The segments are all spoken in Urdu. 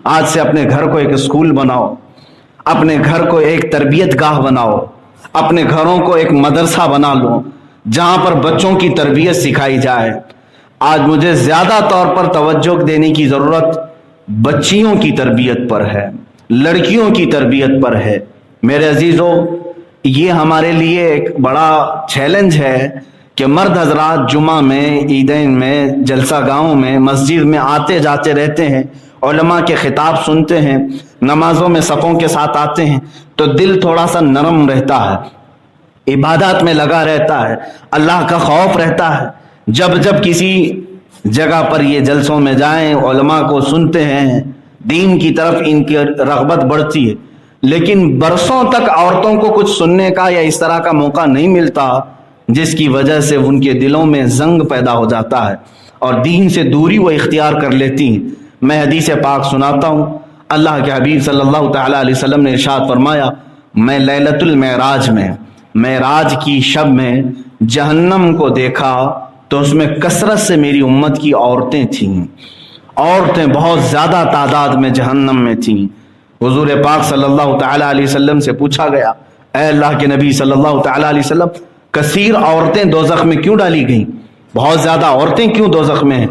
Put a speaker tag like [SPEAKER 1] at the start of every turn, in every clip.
[SPEAKER 1] آج سے اپنے گھر کو ایک اسکول بناؤ، اپنے گھر کو ایک تربیت گاہ بناؤ، اپنے گھروں کو ایک مدرسہ بنا لو جہاں پر بچوں کی تربیت سکھائی جائے۔ آج مجھے زیادہ طور پر توجہ دینے کی ضرورت بچیوں کی تربیت پر ہے، لڑکیوں کی تربیت پر ہے۔ میرے عزیزو، یہ ہمارے لیے ایک بڑا چیلنج ہے کہ مرد حضرات جمعہ میں، عیدین میں، جلسہ گاہوں میں، مسجد میں آتے جاتے رہتے ہیں، علماء کے خطاب سنتے ہیں، نمازوں میں صفوں کے ساتھ آتے ہیں تو دل تھوڑا سا نرم رہتا ہے، عبادات میں لگا رہتا ہے، اللہ کا خوف رہتا ہے۔ جب جب کسی جگہ پر یہ جلسوں میں جائیں، علماء کو سنتے ہیں، دین کی طرف ان کی رغبت بڑھتی ہے، لیکن برسوں تک عورتوں کو کچھ سننے کا یا اس طرح کا موقع نہیں ملتا، جس کی وجہ سے ان کے دلوں میں زنگ پیدا ہو جاتا ہے اور دین سے دوری وہ اختیار کر لیتی ہیں۔ میں حدیث پاک سناتا ہوں۔ اللہ کے حبیب صلی اللہ تعالیٰ علیہ وسلم نے ارشاد فرمایا، میں لیلۃ المعراج میں، معراج کی شب میں جہنم کو دیکھا تو اس میں کثرت سے میری امت کی عورتیں تھیں، عورتیں بہت زیادہ تعداد میں جہنم میں تھیں۔ حضور پاک صلی اللہ تعالیٰ علیہ وسلم سے پوچھا گیا، اے اللہ کے نبی صلی اللہ تعالیٰ علیہ وسلم، کثیر عورتیں دوزخ میں کیوں ڈالی گئیں؟ بہت زیادہ عورتیں کیوں دوزخ میں ہیں؟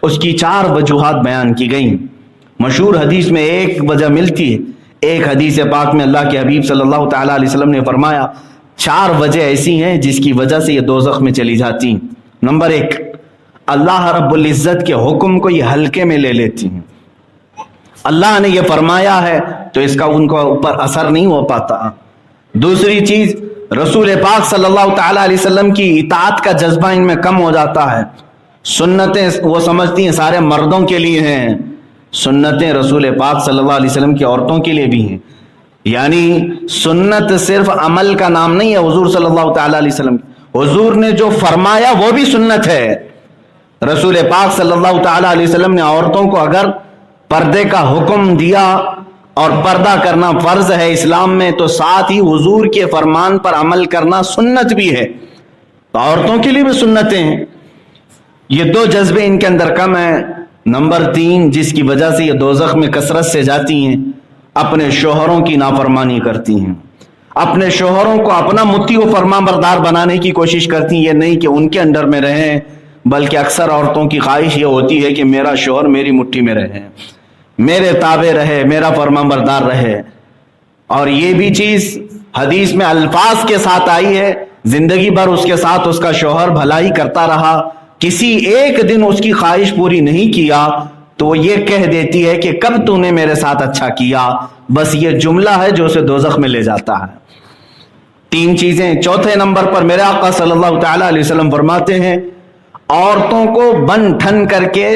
[SPEAKER 1] اس کی 4 وجوہات بیان کی گئیں۔ مشہور حدیث میں ایک وجہ ملتی ہے۔ ایک حدیث پاک میں اللہ کے حبیب صلی اللہ تعالیٰ علیہ وسلم نے فرمایا 4 وجہ ایسی ہیں جس کی وجہ سے یہ دوزخ میں چلی جاتی ہیں۔ نمبر 1، اللہ رب العزت کے حکم کو یہ ہلکے میں لے لیتی ہیں۔ اللہ نے یہ فرمایا ہے تو اس کا ان کو اوپر اثر نہیں ہو پاتا۔ دوسری چیز، رسول پاک صلی اللہ تعالیٰ علیہ وسلم کی اطاعت کا جذبہ ان میں کم ہو جاتا ہے۔ سنتیں وہ سمجھتی ہیں سارے مردوں کے لیے ہیں، سنتیں رسول پاک صلی اللہ علیہ وسلم کی عورتوں کے لیے بھی ہیں۔ یعنی سنت صرف عمل کا نام نہیں ہے حضور صلی اللہ تعالیٰ علیہ وسلم، حضور نے جو فرمایا وہ بھی سنت ہے۔ رسول پاک صلی اللہ تعالیٰ علیہ وسلم نے عورتوں کو اگر پردے کا حکم دیا اور پردہ کرنا فرض ہے اسلام میں، تو ساتھ ہی حضور کے فرمان پر عمل کرنا سنت بھی ہے، تو عورتوں کے لیے بھی سنتیں ہیں۔ یہ 2 جذبے ان کے اندر کم ہیں۔ نمبر 3، جس کی وجہ سے یہ دوزخ میں کثرت سے جاتی ہیں، اپنے شوہروں کی نافرمانی کرتی ہیں، اپنے شوہروں کو اپنا مطیع و فرمان بردار بنانے کی کوشش کرتی ہیں۔ یہ نہیں کہ ان کے انڈر میں رہیں، بلکہ اکثر عورتوں کی خواہش یہ ہوتی ہے کہ میرا شوہر میری مٹھی میں رہے، میرے تابع رہے، میرا فرمان بردار رہے۔ اور یہ بھی چیز حدیث میں الفاظ کے ساتھ آئی ہے، زندگی بھر اس کے ساتھ اس کا شوہر بھلائی کرتا رہا، کسی ایک دن اس کی خواہش پوری نہیں کیا تو وہ یہ کہہ دیتی ہے کہ کب تو نے میرے ساتھ اچھا کیا۔ بس یہ جملہ ہے جو اسے دوزخ میں لے جاتا ہے۔ 3 چیزیں۔ چوتھے نمبر پر میرے آقا صلی اللہ تعالیٰ علیہ وسلم فرماتے ہیں، عورتوں کو بن ٹھن کر کے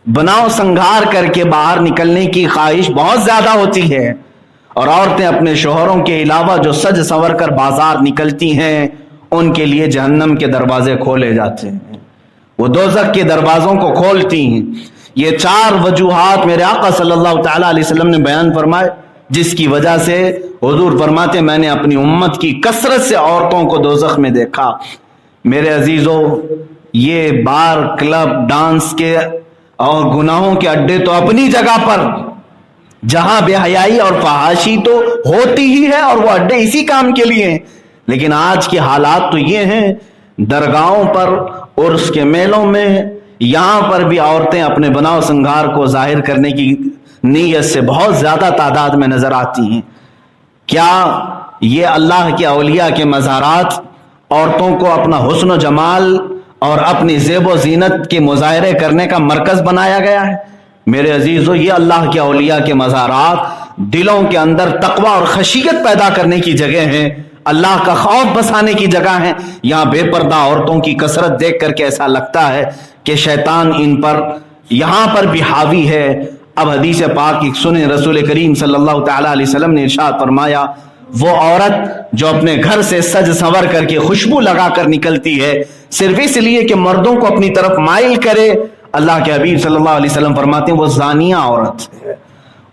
[SPEAKER 1] بناؤ سنگھار کر کے باہر نکلنے کی خواہش بہت زیادہ ہوتی ہے، اور عورتیں اپنے شوہروں کے علاوہ جو سج سنور کر بازار نکلتی ہیں ان کے لیے جہنم کے دروازے کھولے جاتے ہیں، وہ دوزخ کے دروازوں کو کھولتی ہیں۔ یہ 4 وجوہات میرے آقا صلی اللہ تعالیٰ علیہ وسلم نے بیان فرمائے، جس کی وجہ سے حضور فرماتے میں نے اپنی امت کی کثرت سے عورتوں کو دوزخ میں دیکھا۔ میرے عزیزو، یہ بار، کلب، ڈانس کے اور گناہوں کے اڈے تو اپنی جگہ پر، جہاں بے حیائی اور فحاشی تو ہوتی ہی ہے اور وہ اڈے اسی کام کے لیے ہیں، لیکن آج کے حالات تو یہ ہیں، درگاہوں پر، عرس کے میلوں میں، یہاں پر بھی عورتیں اپنے بناؤ سنگھار کو ظاہر کرنے کی نیت سے بہت زیادہ تعداد میں نظر آتی ہیں۔ کیا یہ اللہ کے اولیاء کے مزارات عورتوں کو اپنا حسن و جمال اور اپنی زیب و زینت کے مظاہرے کرنے کا مرکز بنایا گیا ہے؟ میرے عزیزو، یہ اللہ کے اولیاء کے مزارات دلوں کے اندر تقوی اور خشیت پیدا کرنے کی جگہ ہیں، اللہ کا خوف بسانے کی جگہ ہیں۔ یہاں بے پردہ عورتوں کی کثرت دیکھ کر کے ایسا لگتا ہے کہ شیطان ان پر یہاں پر بھی حاوی ہے۔ اب حدیث پاک سنیں، رسول کریم صلی اللہ تعالیٰ علیہ وسلم نے ارشاد فرمایا، وہ عورت جو اپنے گھر سے سج سنور کر کے خوشبو لگا کر نکلتی ہے صرف اس لیے کہ مردوں کو اپنی طرف مائل کرے، اللہ کے حبیب صلی اللہ علیہ وسلم فرماتے ہیں وہ زانیہ عورت ہے،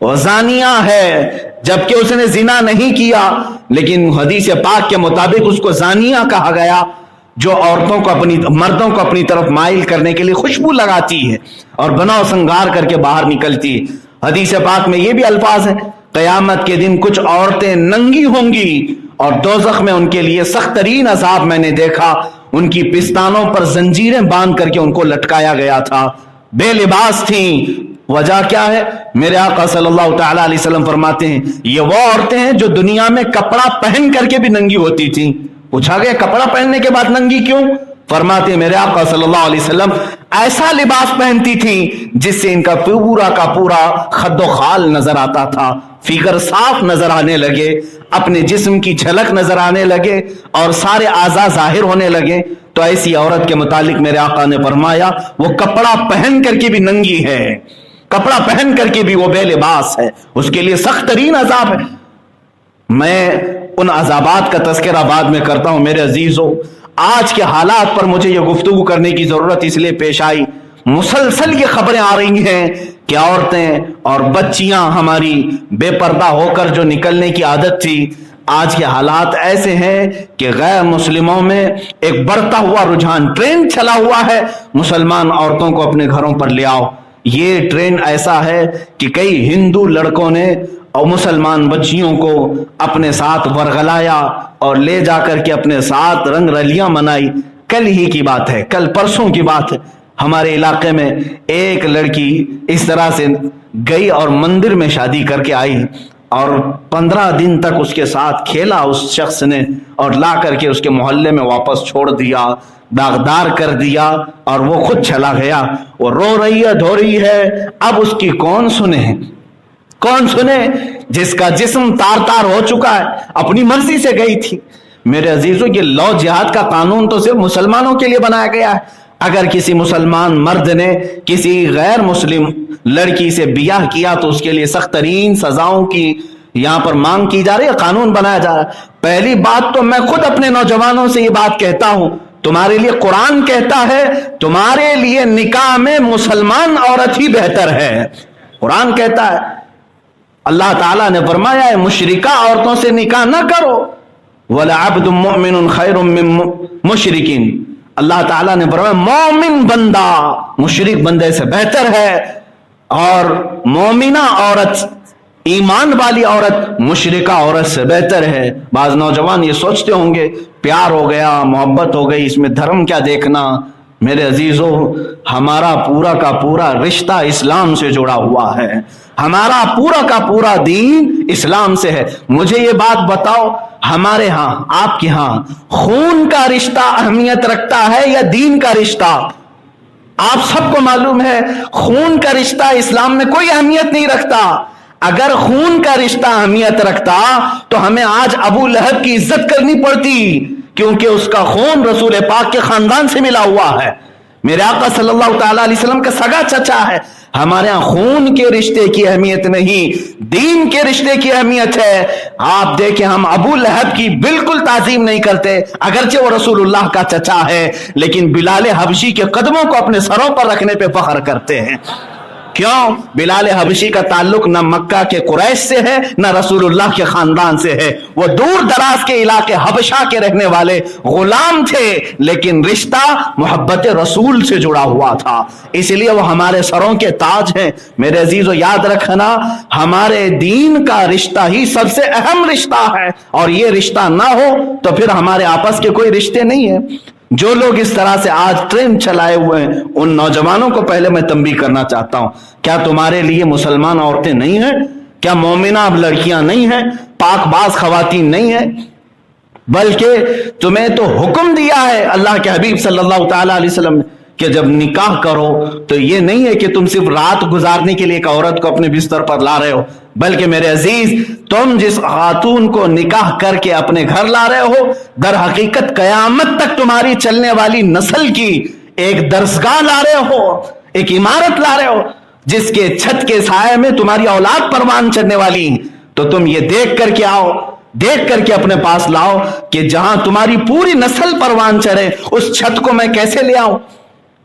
[SPEAKER 1] وہ زانیہ ہے، جبکہ اس نے زنا نہیں کیا، لیکن حدیث پاک کے مطابق اس کو زانیہ کہا گیا، جو عورتوں کو مردوں کو اپنی طرف مائل کرنے کے لیے خوشبو لگاتی ہے اور بناؤ سنگار کر کے باہر نکلتی ہے۔ حدیث پاک میں یہ بھی الفاظ ہیں، قیامت کے دن کچھ عورتیں ننگی ہوں گی اور دوزخ میں ان کے لیے سخت ترین عذاب میں نے دیکھا، ان کی پستانوں پر زنجیریں باندھ کر کے ان کو لٹکایا گیا تھا، بے لباس تھیں۔ وجہ کیا ہے؟ میرے آقا صلی اللہ تعالی علیہ وسلم فرماتے ہیں یہ وہ عورتیں ہیں جو دنیا میں کپڑا پہن کر کے بھی ننگی ہوتی تھیں۔ پوچھا گیا کپڑا پہننے کے بعد ننگی کیوں؟ فرماتے ہیں میرے آقا صلی اللہ علیہ وسلم ایسا لباس پہنتی تھیں جس سے ان کا پورا کا پورا خد و خال نظر آتا تھا، فگر صاف نظر آنے لگے، اپنے جسم کی جھلک نظر آنے لگے اور سارے اعضاء ظاہر ہونے لگے۔ تو ایسی عورت کے متعلق میرے آقا نے فرمایا وہ کپڑا پہن کر کے بھی ننگی ہے، کپڑا پہن کر کے بھی وہ بے لباس ہے، اس کے لیے سخت ترین عذاب ہے۔ میں ان عذابات کا تذکرہ بعد میں کرتا ہوں۔ میرے عزیزو، آج کے حالات پر مجھے یہ گفتگو کرنے کی ضرورت اس لیے پیش آئی، مسلسل یہ خبریں آ رہی ہیں کہ عورتیں اور بچیاں ہماری بے پردہ ہو کر جو نکلنے کی عادت تھی، آج کے حالات ایسے ہیں کہ غیر مسلموں میں ایک بڑھتا ہوا رجحان، ٹرینڈ چلا ہوا ہے مسلمان عورتوں کو اپنے گھروں پر لے آؤ۔ یہ ٹرینڈ ایسا ہے کہ کئی ہندو لڑکوں نے اور مسلمان بچیوں کو اپنے ساتھ ورغلایا اور لے جا کر کے اپنے ساتھ رنگ رلیاں منائی۔ کل ہی کی بات ہے، کل پرسوں کی بات ہے، ہمارے علاقے میں ایک لڑکی اس طرح سے گئی اور مندر میں شادی کر کے آئی اور 15 دن تک اس کے ساتھ کھیلا اس شخص نے، اور لا کر کے اس کے محلے میں واپس چھوڑ دیا، داغدار کر دیا اور وہ خود چلا گیا۔ وہ رو رہی ہے، دھو رہی ہے، اب اس کی کون سنے؟ کون سنے جس کا جسم تار تار ہو چکا ہے، اپنی مرضی سے گئی تھی۔ میرے عزیزو، یہ لو جہاد کا قانون تو صرف مسلمانوں کے لیے بنایا گیا ہے۔ اگر کسی مسلمان مرد نے کسی غیر مسلم لڑکی سے بیاہ کیا تو اس کے لیے سخت ترین سزاؤں کی یہاں پر مانگ کی جا رہی ہے، قانون بنایا جا رہا ہے۔ پہلی بات تو میں خود اپنے نوجوانوں سے یہ بات کہتا ہوں، تمہارے لیے قرآن کہتا ہے تمہارے لیے نکاح میں مسلمان عورت ہی بہتر ہے۔ قرآن کہتا ہے، اللہ تعالیٰ نے فرمایا ہے مشرکہ عورتوں سے نکاح نہ کرو، وَلَعَبْدٌ مُؤْمِنٌ خَيْرٌ مِّن مُشْرِكٍ۔ اللہ تعالیٰ نے فرمایا مومن بندہ مشرک بندے سے بہتر ہے، اور مومنہ عورت، ایمان والی عورت مشرکہ عورت سے بہتر ہے۔ بعض نوجوان یہ سوچتے ہوں گے پیار ہو گیا، محبت ہو گئی، اس میں دھرم کیا دیکھنا؟ میرے عزیزو، ہمارا پورا کا پورا رشتہ اسلام سے جڑا ہوا ہے، ہمارا پورا کا پورا دین اسلام سے ہے۔ مجھے یہ بات بتاؤ، ہمارے ہاں، آپ کے ہاں خون کا رشتہ اہمیت رکھتا ہے یا دین کا رشتہ؟ آپ سب کو معلوم ہے خون کا رشتہ اسلام میں کوئی اہمیت نہیں رکھتا۔ اگر خون کا رشتہ اہمیت رکھتا تو ہمیں آج ابو لہب کی عزت کرنی پڑتی، کیونکہ اس کا خون رسول پاک کے خاندان سے ملا ہوا ہے، میرے آقا صلی اللہ تعالی علیہ وسلم کا سگا چچا ہے۔ ہمارے ہاں خون کے رشتے کی اہمیت نہیں، دین کے رشتے کی اہمیت ہے۔ آپ دیکھیں ہم ابو لہب کی بالکل تعظیم نہیں کرتے، اگرچہ وہ رسول اللہ کا چچا ہے، لیکن بلال حبشی کے قدموں کو اپنے سروں پر رکھنے پہ فخر کرتے ہیں۔ کیوں؟ بلال حبشی کا تعلق نہ مکہ کے قریش سے ہے نہ رسول اللہ کے خاندان سے ہے، وہ دور دراز کے علاقے حبشہ کے رہنے والے غلام تھے، لیکن رشتہ محبت رسول سے جڑا ہوا تھا، اس لیے وہ ہمارے سروں کے تاج ہیں۔ میرے عزیزو، یاد رکھنا ہمارے دین کا رشتہ ہی سب سے اہم رشتہ ہے، اور یہ رشتہ نہ ہو تو پھر ہمارے آپس کے کوئی رشتے نہیں ہیں۔ جو لوگ اس طرح سے آج ٹرینڈ چلائے ہوئے ہیں ان نوجوانوں کو پہلے میں تنبیہ کرنا چاہتا ہوں، کیا تمہارے لیے مسلمان عورتیں نہیں ہیں؟ کیا مومنہ لڑکیاں نہیں ہیں؟ پاک باز خواتین نہیں ہیں؟ بلکہ تمہیں تو حکم دیا ہے اللہ کے حبیب صلی اللہ تعالی علیہ وسلم نے کہ جب نکاح کرو تو یہ نہیں ہے کہ تم صرف رات گزارنے کے لیے ایک عورت کو اپنے بستر پر لا رہے ہو، بلکہ میرے عزیز تم جس خاتون کو نکاح کر کے اپنے گھر لا رہے ہو، در حقیقت قیامت تک تمہاری چلنے والی نسل کی ایک درسگاہ لا رہے ہو، ایک عمارت لا رہے ہو جس کے چھت کے سائے میں تمہاری اولاد پروان چڑھنے والی۔ تو تم یہ دیکھ کر کے آؤ، دیکھ کر کے اپنے پاس لاؤ کہ جہاں تمہاری پوری نسل پروان چڑھے اس چھت کو میں کیسے لے آؤں؟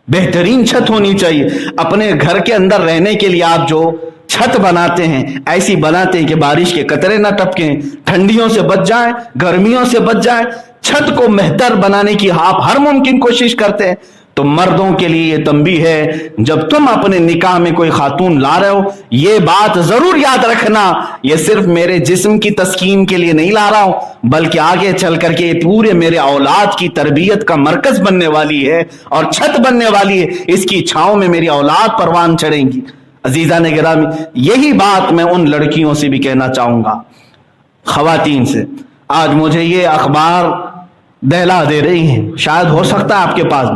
[SPEAKER 1] بہترین چھت ہونی چاہیے۔ اپنے گھر کے اندر رہنے کے لیے آپ جو چھت بناتے ہیں ایسی بناتے ہیں کہ بارش کے قطرے نہ ٹپکیں، ٹھنڈیوں سے بچ جائیں، گرمیوں سے بچ جائیں، چھت کو بہتر بنانے کی آپ ہر ممکن کوشش کرتے ہیں۔ تو مردوں کے لیے یہ تنبیہ ہے، جب تم اپنے نکاح میں کوئی خاتون لا رہے ہو، یہ بات ضرور یاد رکھنا، یہ صرف میرے جسم کی تسکین کے لیے نہیں لا رہا ہوں، بلکہ آگے چل کر کے یہ پورے میرے اولاد کی تربیت کا مرکز بننے والی ہے اور چھت بننے والی ہے، اس کی چھاؤں میں میری اولاد پروان چڑھیں گی۔ عزیزان گرامی، یہی بات میں ان لڑکیوں سے بھی کہنا چاہوں گا، خواتین سے۔ آج مجھے یہ اخبار دہلا دے رہی ہیں، شاید ہو سکتا ہے آپ کے پاس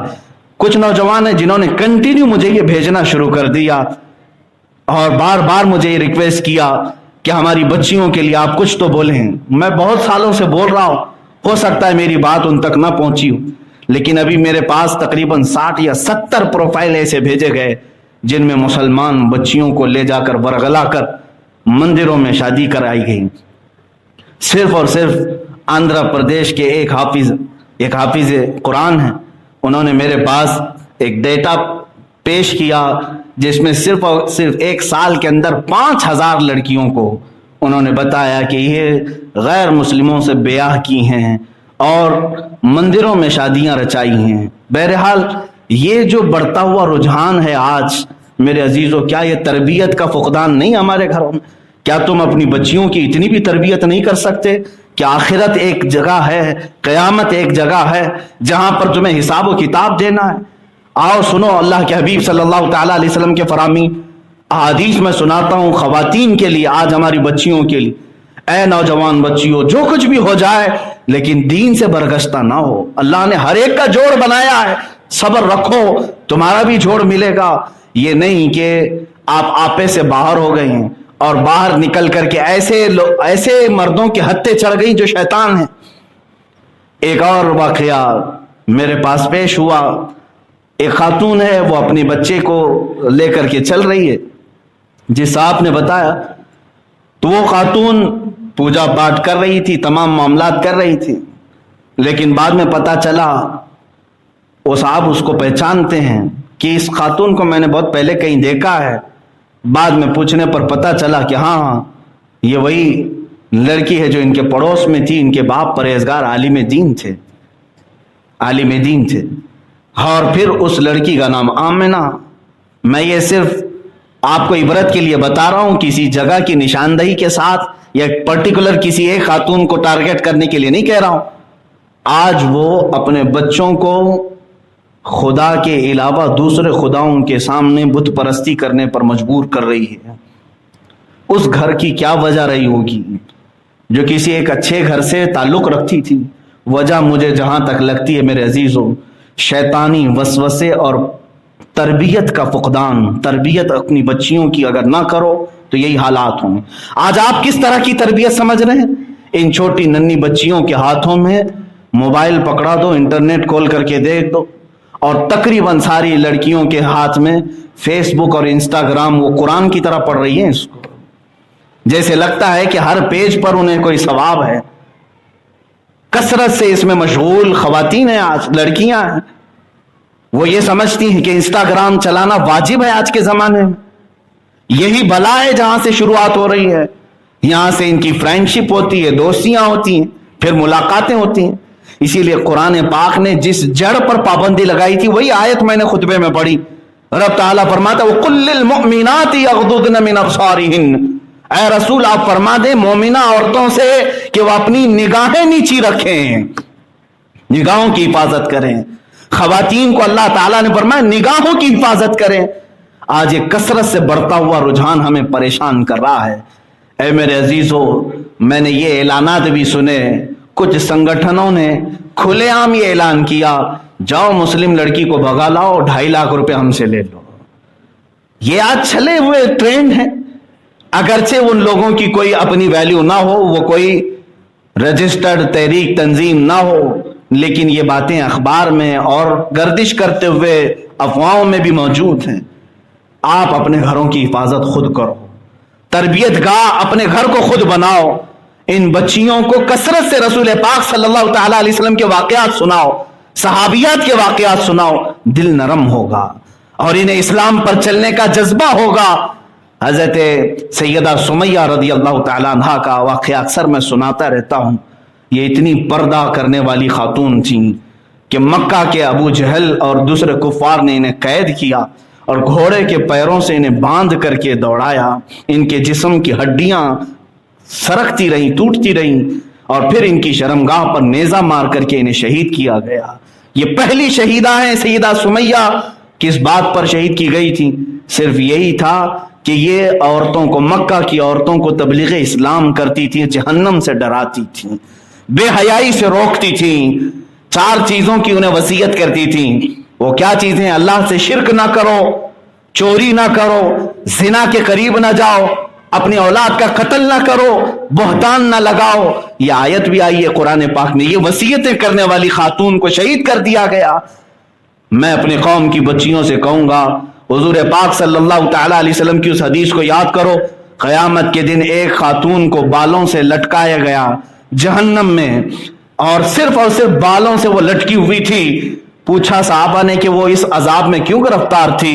[SPEAKER 1] کچھ نوجوان ہیں جنہوں نے کنٹینیو مجھے یہ بھیجنا شروع کر دیا اور بار بار مجھے یہ ریکویسٹ کیا کہ ہماری بچیوں کے لیے آپ کچھ تو بولیں۔ میں بہت سالوں سے بول رہا ہوں، ہو سکتا ہے میری بات ان تک نہ پہنچی ہو، لیکن ابھی میرے پاس تقریباً 60 یا 70 پروفائل ایسے بھیجے گئے جن میں مسلمان بچیوں کو لے جا کر ورغلا کر مندروں میں شادی کرائی گئی۔ صرف اور صرف آندھرا پردیش کے ایک حافظ قرآن ہیں، انہوں نے میرے پاس ایک ڈیٹا پیش کیا جس میں صرف اور صرف 1 سال کے اندر 5000 لڑکیوں کو انہوں نے بتایا کہ یہ غیر مسلموں سے بیاہ کی ہیں اور مندروں میں شادیاں رچائی ہیں۔ بہرحال یہ جو بڑھتا ہوا رجحان ہے آج میرے عزیزوں، کیا یہ تربیت کا فقدان نہیں ہمارے گھروں میں؟ کیا تم اپنی بچیوں کی اتنی بھی تربیت نہیں کر سکتے کہ آخرت ایک جگہ ہے، قیامت ایک جگہ ہے جہاں پر تمہیں حساب و کتاب دینا ہے؟ آؤ سنو اللہ کے حبیب صلی اللہ تعالیٰ علیہ وسلم کے فرامی احادیث میں سناتا ہوں خواتین کے لیے، آج ہماری بچیوں کے لیے۔ اے نوجوان بچیوں، جو کچھ بھی ہو جائے لیکن دین سے برگشتہ نہ ہو۔ اللہ نے ہر ایک کا جوڑ بنایا ہے، صبر رکھو، تمہارا بھی جوڑ ملے گا۔ یہ نہیں کہ آپ آپے سے باہر ہو گئے ہیں اور باہر نکل کر کے ایسے مردوں کے ہتھے چڑھ گئی جو شیطان ہیں۔ ایک اور واقعہ میرے پاس پیش ہوا، ایک خاتون ہے، وہ اپنی بچے کو لے کر کے چل رہی ہے جس آپ نے بتایا، تو وہ خاتون پوجا پاٹ کر رہی تھی، تمام معاملات کر رہی تھی، لیکن بعد میں پتا چلا، وہ صاحب اس کو پہچانتے ہیں کہ اس خاتون کو میں نے بہت پہلے کہیں دیکھا ہے۔ بعد میں پوچھنے پر پتا چلا کہ ہاں یہ وہی لڑکی ہے جو ان کے پڑوس میں تھی، ان کے باپ پرہیزگار عالم دین تھے۔ اور پھر اس لڑکی کا نام آمنہ۔ میں یہ صرف آپ کو عبرت کے لیے بتا رہا ہوں، کسی جگہ کی نشاندہی کے ساتھ یا پرٹیکولر کسی ایک خاتون کو ٹارگٹ کرنے کے لیے نہیں کہہ رہا ہوں۔ آج وہ اپنے بچوں کو خدا کے علاوہ دوسرے خداؤں کے سامنے بت پرستی کرنے پر مجبور کر رہی ہے۔ اس گھر کی کیا وجہ رہی ہوگی جو کسی ایک اچھے گھر سے تعلق رکھتی تھی؟ وجہ مجھے جہاں تک لگتی ہے میرے عزیزوں، شیطانی وسوسے اور تربیت کا فقدان۔ تربیت اپنی بچیوں کی اگر نہ کرو تو یہی حالات ہوں۔ آج آپ کس طرح کی تربیت سمجھ رہے ہیں؟ ان چھوٹی ننھی بچیوں کے ہاتھوں میں موبائل پکڑا دو، انٹرنیٹ کھول کر کے دیکھ دو، اور تقریباً ساری لڑکیوں کے ہاتھ میں فیس بک اور انسٹاگرام، وہ قرآن کی طرح پڑھ رہی ہیں اس کو، جیسے لگتا ہے کہ ہر پیج پر انہیں کوئی ثواب ہے۔ کثرت سے اس میں مشغول خواتین ہیں، آج لڑکیاں ہیں، وہ یہ سمجھتی ہیں کہ انسٹاگرام چلانا واجب ہے آج کے زمانے میں۔ یہی بلا ہے جہاں سے شروعات ہو رہی ہے، یہاں سے ان کی فرینڈشپ ہوتی ہے، دوستیاں ہوتی ہیں، پھر ملاقاتیں ہوتی ہیں۔ اسی لیے قرآن پاک نے جس جڑ پر پابندی لگائی تھی وہی آیت میں نے خطبے میں پڑھی۔ رب تعالیٰ فرماتا ہے وَقُلْ لِلْمُؤْمِنَاتِ يَغْضُضْنَ مِنْ أَبْصَارِهِنَّ، اے رسول آپ فرما دیں مومنہ عورتوں سے کہ وہ اپنی نگاہیں نیچی رکھیں، نگاہوں کی حفاظت کریں۔ خواتین کو اللہ تعالیٰ نے فرمایا نگاہوں کی حفاظت کریں۔ آج یہ کثرت سے بڑھتا ہوا رجحان ہمیں پریشان کر رہا ہے۔ اے میرے عزیزو، میں نے یہ اعلانات بھی سنے، کچھ سنگٹھنوں نے کھلے عام یہ اعلان کیا، جاؤ مسلم لڑکی کو بھگا لاؤ، 2.5 لاکھ روپے ہم سے لے لو۔ یہ آج چلے ہوئے ٹرینڈ ہے، اگرچہ ان لوگوں کی کوئی اپنی ویلیو نہ ہو، وہ کوئی رجسٹرڈ تحریک تنظیم نہ ہو، لیکن یہ باتیں اخبار میں اور گردش کرتے ہوئے افواہوں میں بھی موجود ہیں۔ آپ اپنے گھروں کی حفاظت خود کرو، تربیت گاہ اپنے گھر کو خود بناؤ، ان بچیوں کو کثرت سے رسول پاک صلی اللہ تعالیٰ علیہ وسلم کے واقعات سناؤ، صحابیات کے واقعات سناؤ، دل نرم ہوگا اور انہیں اسلام پر چلنے کا جذبہ ہوگا۔ حضرت سیدہ سمیہ رضی اللہ تعالیٰ عنہا کا واقعہ اکثر میں سناتا رہتا ہوں۔ یہ اتنی پردہ کرنے والی خاتون تھیں، کہ مکہ کے ابو جہل اور دوسرے کفار نے انہیں قید کیا اور گھوڑے کے پیروں سے انہیں باندھ کر کے دوڑایا، ان کے جسم کی ہڈیاں سرکتی رہیں، ٹوٹتی رہیں، اور پھر ان کی شرمگاہ پر نیزہ مار کر کے انہیں شہید کیا گیا۔ یہ پہلی شہیدہ ہیں سیدہ سمیہ، کس بات پر شہید کی گئی تھی؟ صرف یہی تھا کہ یہ عورتوں کو، مکہ کی عورتوں کو تبلیغ اسلام کرتی تھی، جہنم سے ڈراتی تھی، بے حیائی سے روکتی تھی، 4 چیزوں کی انہیں وصیت کرتی تھی۔ وہ کیا چیزیں؟ اللہ سے شرک نہ کرو، چوری نہ کرو، زنا کے قریب نہ جاؤ، اپنی اولاد کا قتل نہ کرو، بہتان نہ لگاؤ۔ یہ آیت بھی آئی ہے قرآن پاک میں، یہ وصیتیں کرنے والی خاتون کو شہید کر دیا گیا۔ میں اپنی قوم کی بچیوں سے کہوں گا، حضور پاک صلی اللہ تعالی علیہ وسلم کی اس حدیث کو یاد کرو، قیامت کے دن ایک خاتون کو بالوں سے لٹکایا گیا جہنم میں، اور صرف بالوں سے وہ لٹکی ہوئی تھی۔ پوچھا صحابہ نے کہ وہ اس عذاب میں کیوں گرفتار تھی؟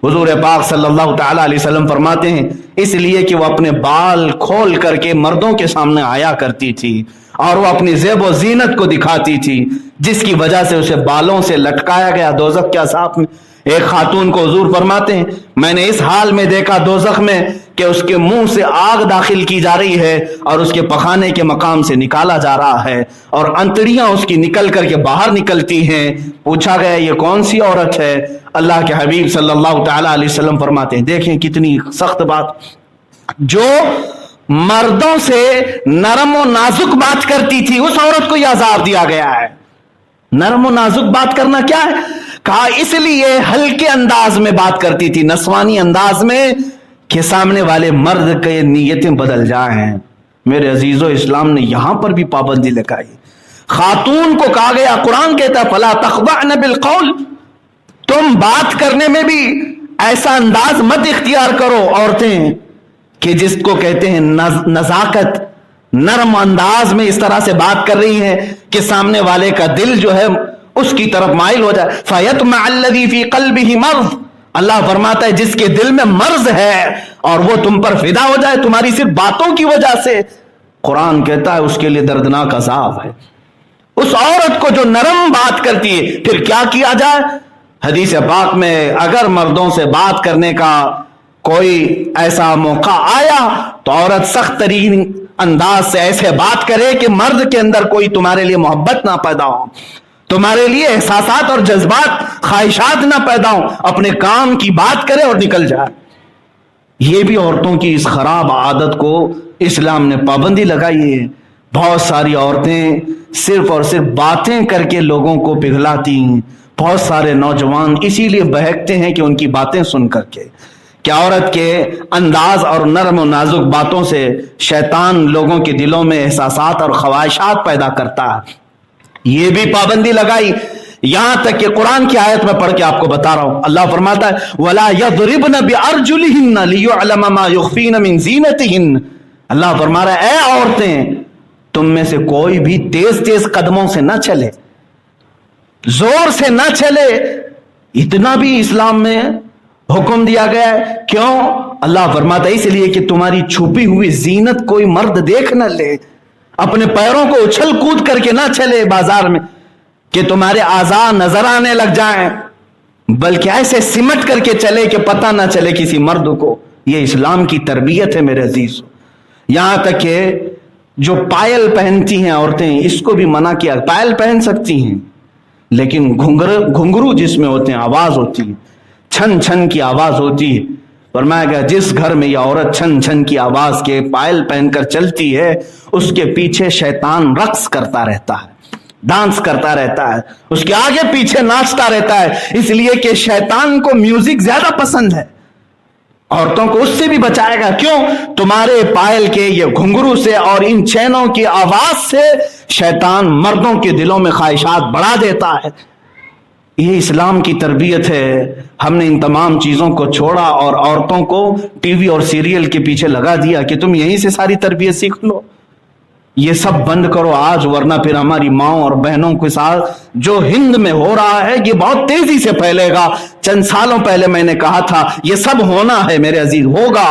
[SPEAKER 1] حضور پاک صلی اللہ تعالی علیہ وسلم فرماتے ہیں اس لیے کہ وہ اپنے بال کھول کر کے مردوں کے سامنے آیا کرتی تھی اور وہ اپنی زیب و زینت کو دکھاتی تھی، جس کی وجہ سے اسے بالوں سے لٹکایا گیا دوزخ کے عذاب میں۔ ایک خاتون کو حضور فرماتے ہیں میں نے اس حال میں دیکھا دوزخ میں کہ اس کے منہ سے آگ داخل کی جا رہی ہے اور اس کے پخانے کے مقام سے نکالا جا رہا ہے اور انتڑیاں اس کی نکل کر کے باہر نکلتی ہیں۔ پوچھا گیا یہ کون سی عورت ہے؟ اللہ کے حبیب صلی اللہ تعالی علیہ وسلم فرماتے ہیں، دیکھیں کتنی سخت بات، جو مردوں سے نرم و نازک بات کرتی تھی اس عورت کو یہ عذاب دیا گیا ہے۔ نرم و نازک بات کرنا کیا ہے؟ کہا اس لیے ہلکے انداز میں بات کرتی تھی، نسوانی انداز میں، کہ سامنے والے مرد کے نیتیں بدل جائیں۔ میرے عزیزو، اسلام نے یہاں پر بھی پابندی لگائی۔ خاتون کو کہا گیا، قرآن کہتا ہے فَلَا تَخْضَعْنَ بِالْقَوْلِ، تم بات کرنے میں بھی ایسا انداز مت اختیار کرو عورتیں کہ جس کو کہتے ہیں نزاکت، نرم انداز میں اس طرح سے بات کر رہی ہیں کہ سامنے والے کا دل جو ہے اس کی طرف مائل ہو جائے۔ فَيَطْمَعَ الَّذِي فِي قَلْبِهِ مَرْضٌ، اللہ فرماتا ہے جس کے دل میں مرض ہے اور وہ تم پر فدا ہو جائے تمہاری صرف باتوں کی وجہ سے، قرآن کہتا ہے اس کے لیے دردناک عذاب ہے۔ اس عورت کو جو نرم بات کرتی ہے، پھر کیا کیا جائے؟ حدیث پاک میں اگر مردوں سے بات کرنے کا کوئی ایسا موقع آیا تو عورت سخت ترین انداز سے ایسے بات کرے کہ مرد کے اندر کوئی تمہارے لیے محبت نہ پیدا ہو، تمہارے لیے احساسات اور جذبات، خواہشات نہ پیدا ہو، اپنے کام کی بات کرے اور نکل جائے۔ یہ بھی عورتوں کی اس خراب عادت کو اسلام نے پابندی لگائی ہے۔ بہت ساری عورتیں صرف اور صرف باتیں کر کے لوگوں کو پگھلاتی ہیں، بہت سارے نوجوان اسی لیے بہکتے ہیں کہ ان کی باتیں سن کر کے، کہ عورت کے انداز اور نرم و نازک باتوں سے شیطان لوگوں کے دلوں میں احساسات اور خواہشات پیدا کرتا ہے۔ یہ بھی پابندی لگائی، یہاں تک کہ قرآن کی آیت میں پڑھ کے آپ کو بتا رہا ہوں، اللہ فرماتا ہے وَلَا يَضْرِبْنَ بِأَرْجُلِهِنَّ لِيُعْلَمَ مَا يُخْفِينَ مِنْ زِينَتِهِنَّ، اللہ فرما رہا ہے اے عورتیں تم میں سے کوئی بھی تیز تیز قدموں سے نہ چلے، زور سے نہ چلے، اتنا بھی اسلام میں حکم دیا گیا ہے۔ کیوں؟ اللہ فرماتا ہے اس لیے کہ تمہاری چھپی ہوئی زینت کوئی مرد دیکھ نہ لے، اپنے پیروں کو اچھل کود کر کے نہ چلے بازار میں کہ تمہارے اعضاء نظر آنے لگ جائیں، بلکہ ایسے سمٹ کر کے چلے کہ پتہ نہ چلے کسی مرد کو۔ یہ اسلام کی تربیت ہے میرے عزیز۔ یہاں تک کہ جو پائل پہنتی ہیں عورتیں، اس کو بھی منع کیا، پائل پہن سکتی ہیں لیکن گھنگرو جس میں ہوتے ہیں آواز ہوتی ہے، چھن چھن کی آواز ہوتی ہے۔ فرمایا گیا جس گھر میں یہ عورت چھن چھن کی آواز کے پائل پہن کر چلتی ہے اس کے پیچھے شیطان رقص کرتا رہتا ہے، ڈانس کرتا رہتا ہے، اس کے آگے پیچھے ناچتا رہتا ہے، اس لیے کہ شیطان کو میوزک زیادہ پسند ہے۔ عورتوں کو اس سے بھی بچائے گا، کیوں؟ تمہارے پائل کے یہ گھنگرو سے اور ان چینوں کی آواز سے شیطان مردوں کے دلوں میں خواہشات بڑھا دیتا ہے۔ یہ اسلام کی تربیت ہے۔ ہم نے ان تمام چیزوں کو چھوڑا اور عورتوں کو ٹی وی اور سیریل کے پیچھے لگا دیا کہ تم یہیں سے ساری تربیت سیکھ لو۔ یہ سب بند کرو آج، ورنہ پھر ہماری ماؤں اور بہنوں کے ساتھ جو ہند میں ہو رہا ہے یہ بہت تیزی سے پھیلے گا۔ چند سالوں پہلے میں نے کہا تھا یہ سب ہونا ہے میرے عزیز، ہوگا۔